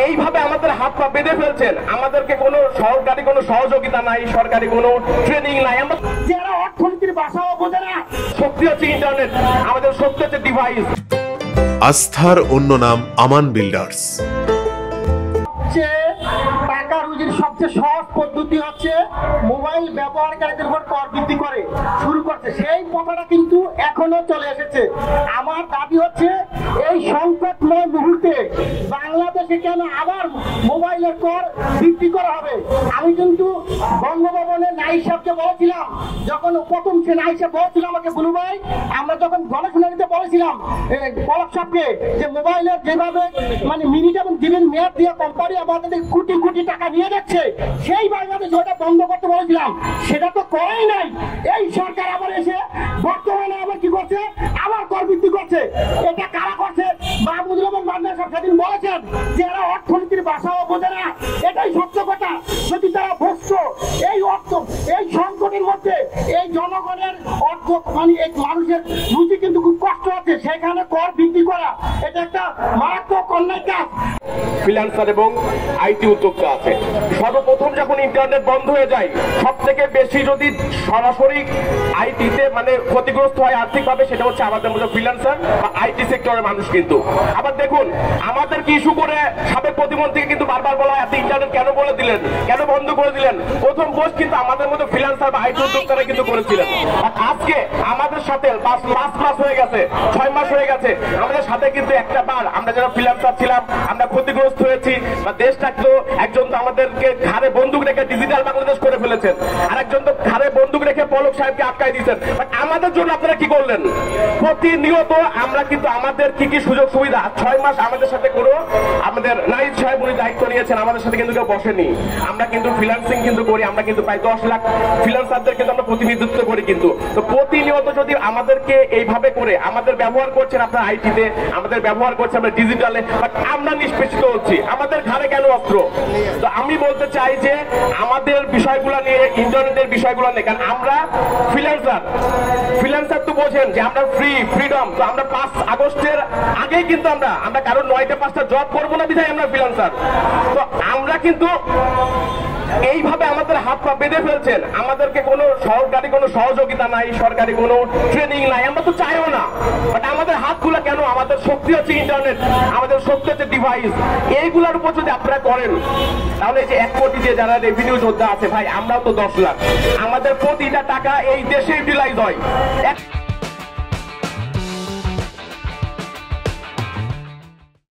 এইভাবে আমাদের হাত পা বেঁধে ফেলছেন। আমাদেরকে কোনো সরকারি কোনো সহযোগিতা নাই, সরকারি কোনো ট্রেনিং নাই। আমরা যারা অর্থনীতির ভাষাও বোঝে না, শক্তি হচ্ছে ইন্টারনেট, আমাদের শক্তি হচ্ছে ডিভাইস। আস্থার অন্য নাম আমান বিল্ডার্স। টাকা রুজির সবচেয়ে সহজ পদ্ধতি হচ্ছে মোবাইল ব্যবহারকারীদের উপর কর বৃদ্ধি করে শুরু করছে। সেই কথাটা কিন্তু এখনো চলে এসেছে। আমার দাবি হচ্ছে এই সংকটময় মুহূর্তে বাংলাদেশে কেন আবার মোবাইলের কর বৃদ্ধি করা হবে। আমি কিন্তু বঙ্গভবনে নাইব সাহেবকে বলেছিলাম, যখন প্রথম সে নাইব সাহেব বলেছিল আমাকে, বুলু ভাই আমরা যখন গণশুনানিতে বলেছিলাম পলক সাহেবকে যে মোবাইলের যেভাবে মানে মিনিট এবং দিনের মেয়াদ দিয়ে কোম্পানি আমাদের কোটি কোটি টাকা নিয়ে যাচ্ছে, সেই বাংলাদেশ ওটা বন্ধ করতে বলেছিলাম, সেটা তো করেই নাই। এই সরকার আবার এসে বর্তমানে আবার কি করছে, আবার কর বৃদ্ধি করছে। এটা কারা করছে? মাহমুদুর রহমান মান্নান সাহেব সেদিন বলেছেন যে এরা অর্থনীতির ভাষাও বোঝে না। এটাই সত্য কথা। যদি তারা বুঝতো এই অর্থ এই সংকটের মধ্যে এই জনগণের অর্থ মানে এই মানুষের রুচি কিন্তু খুব কষ্ট আছে, সেখানে কর বৃদ্ধি করা এটা একটা মারাত্মক অন্যায় কাজ। ফ্রিল্যান্সার এবং আইটি উদ্যোক্তা আছে। সর্বপ্রথম যখন ইন্টারনেট বন্ধ হয়ে যায়, সব থেকে বেশি যদি সরাসরি আইটিতে মানে ক্ষতিগ্রস্ত হয় আর্থিকভাবে, সেটা হচ্ছে আমাদের মতো ফ্রিল্যান্সার বা আইটি সেক্টরের মানুষ। কিন্তু আবার দেখুন আমাদেরকে ইস্যু করে সাবেক প্রতিমন্ত্রীকে কিন্তু বারবার বলা হয় আপনি ইন্টারনেট কেন বলে দিলেন, কেন বন্ধ করে দিলেন। প্রথম পোষ কিন্তু আমাদের মতো ফ্রিল্যান্সার বা আইটি উদ্যোক্তারা কিন্তু করেছিলেন। আর আজকে আমাদের সাথে 5 মাস হয়ে গেছে, 6 মাস হয়ে গেছে, আমাদের সাথে কিন্তু একটা বার আমরা যারা ফ্রিল্যান্সার ছিলাম আমরা ক্ষতিগ্রস্ত হয়েছি। বা দেশটা তো একজন তো আমাদেরকে ঘাড়ে বন্দুক রেখে ডিজিটাল বাংলাদেশ করে ফেলেছেন, আর একজন তো ঘাড়ে বন্দুক রেখে পলক সাহেবকে আটকাই দিয়েছেন। বাট আমাদের জন্য আপনারা কি করলেন? প্রতিনিয়ত আমরা কিন্তু আমাদের কি কি সুযোগ সুবিধা 6 মাস আমাদের সাথে কোনো আমাদের নাইব সাহেব উনি দায়িত্ব নিয়েছেন, আমাদের সাথে কিন্তু কেউ বসেনি। আমরা কিন্তু ফ্রিল্যান্সিং কিন্তু করি, আমরা কিন্তু প্রায় 10 লাখ ফ্রিল্যান্সারদের কিন্তু আমরা প্রতিনিধিত্ব করি। কিন্তু তো প্রতিনিয়ত যদি আমাদেরকে এইভাবে করে আমাদের ব্যবহার করছেন আপনারা আইটিতে, আমাদের ব্যবহার করছেন আমরা ডিজিটালে, বাট আমরা নিষ্পেষিত হচ্ছি, আমাদের ঘাড়ে কেন অস্ত্র? তো আমি বলতে চাই যে আমাদের বিষয়গুলো নিয়ে, ইন্টারনেটের বিষয়গুলো নিয়ে, কারণ আমরা ফ্রিল্যান্সার তো বোঝেন যে আমরা ফ্রিডম। তো আমরা 5 আগস্টের আগেই কিন্তু আমরা কারণ 9টা 5টা জব করবো না বিধায় আমরা ফ্রিল্যান্সার। তো আমরা কিন্তু এইভাবে আমাদের হাত পা বেঁধে ফেলছেন। আমাদেরকে কোনো সরকারি কোনো সহযোগিতা নাই, সরকারি কোনো ট্রেনিং নাই, আমরা তো চাইও না। বাট আমাদের হাতগুলো কেন? আমাদের শক্তি হচ্ছে ইন্টারনেট, আমাদের শক্তি হচ্ছে ডিভাইস। এইগুলোর উপর যদি আপনারা করেন, তাহলে যে 1 কোটি যে যারা রেভিনিউ যোদ্ধা আছে ভাই, আমরাও তো 10 লাখ, আমাদের প্রতিটা টাকা এই দেশে ইউটিলাইজ হয়।